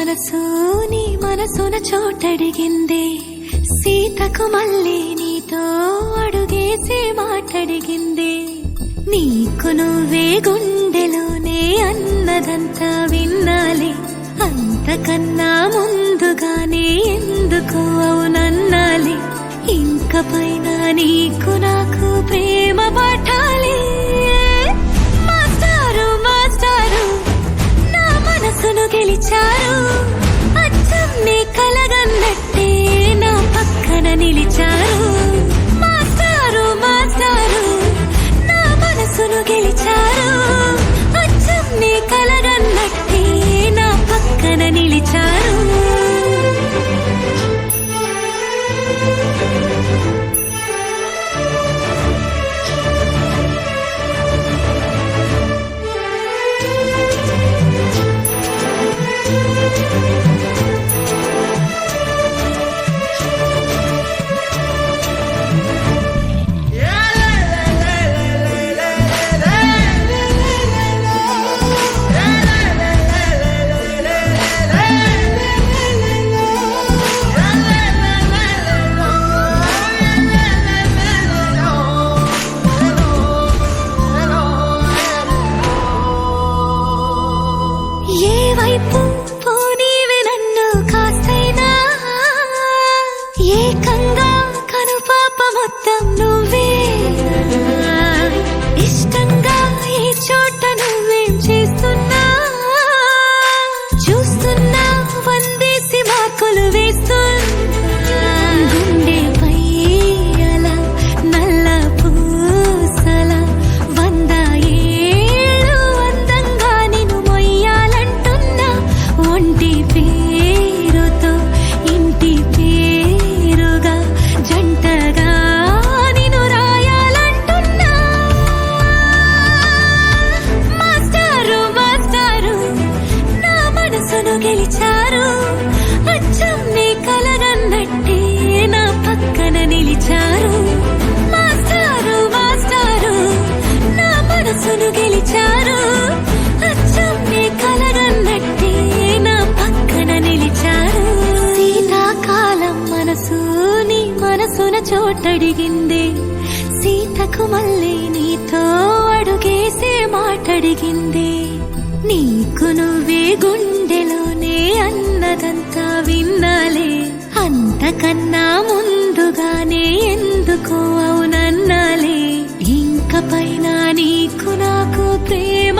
మనసు నీ మనసున చోటడిగిందే, సీతకు మళ్ళీ నీతో అడుగేసి మాటడిగిందే. నీకు నువ్వే గుండెలోనే అన్నదంతా విన్నాలే, అంతకన్నా ముందుగానే ఎందుకు అవునన్నాలే. ఇంక పైన నీకు నాకు ప్రేమ పాఠాలే. మాస్టారు మాస్టారు నా మనసును గెలిచారు, అచ్చం నీ కలగన్నట్టే నా పక్కన నిలిచారు. మాస్టారు మాస్టారు నా మనసును గెలిచారు, అచ్చం నీ కలగన్నట్టే నా పక్కన నిలిచారు. ఏకంగా కనుపాప మొత్తం నువ్వే, ఇష్టంగా ఈ చోట నువ్వేం చేస్తున్నా చూస్తున్నా, వందేసి మార్కులు వేస్తున్నా. గుండెపై అలా నల్ల పూసల 100 ఏళ్ళు అందంగా నిన్ను మొయ్యాలంటున్నా. ఒంటి పేరుతో ఇంటి పేరుగా జంటగా నిన్ను రాయాలంటున్నా. మాస్టారు మాస్టారు నా మనసును గెలిచారు, అచ్చం నీ కలగన్నట్టే నా పక్కన నిలిచారు. మాస్టారు మాస్టారు నా మనసును గెలిచారు, అచ్చం నీ కలగన్నట్టే నా పక్కన నిలిచారు. శీతాకాలం మనసు నీ మనసున చోటడిగిందే, సీతకు మళ్ళీ నీతో అడుగేసే మాటడిగిందే. నీకు నువ్వే గుండెలోనే అన్నదంతా విన్నాలే, అంతకన్నా ముందుగానే ఎందుకు అవునన్నాలే. ఇంక పైన నీకు నాకు ప్రేమ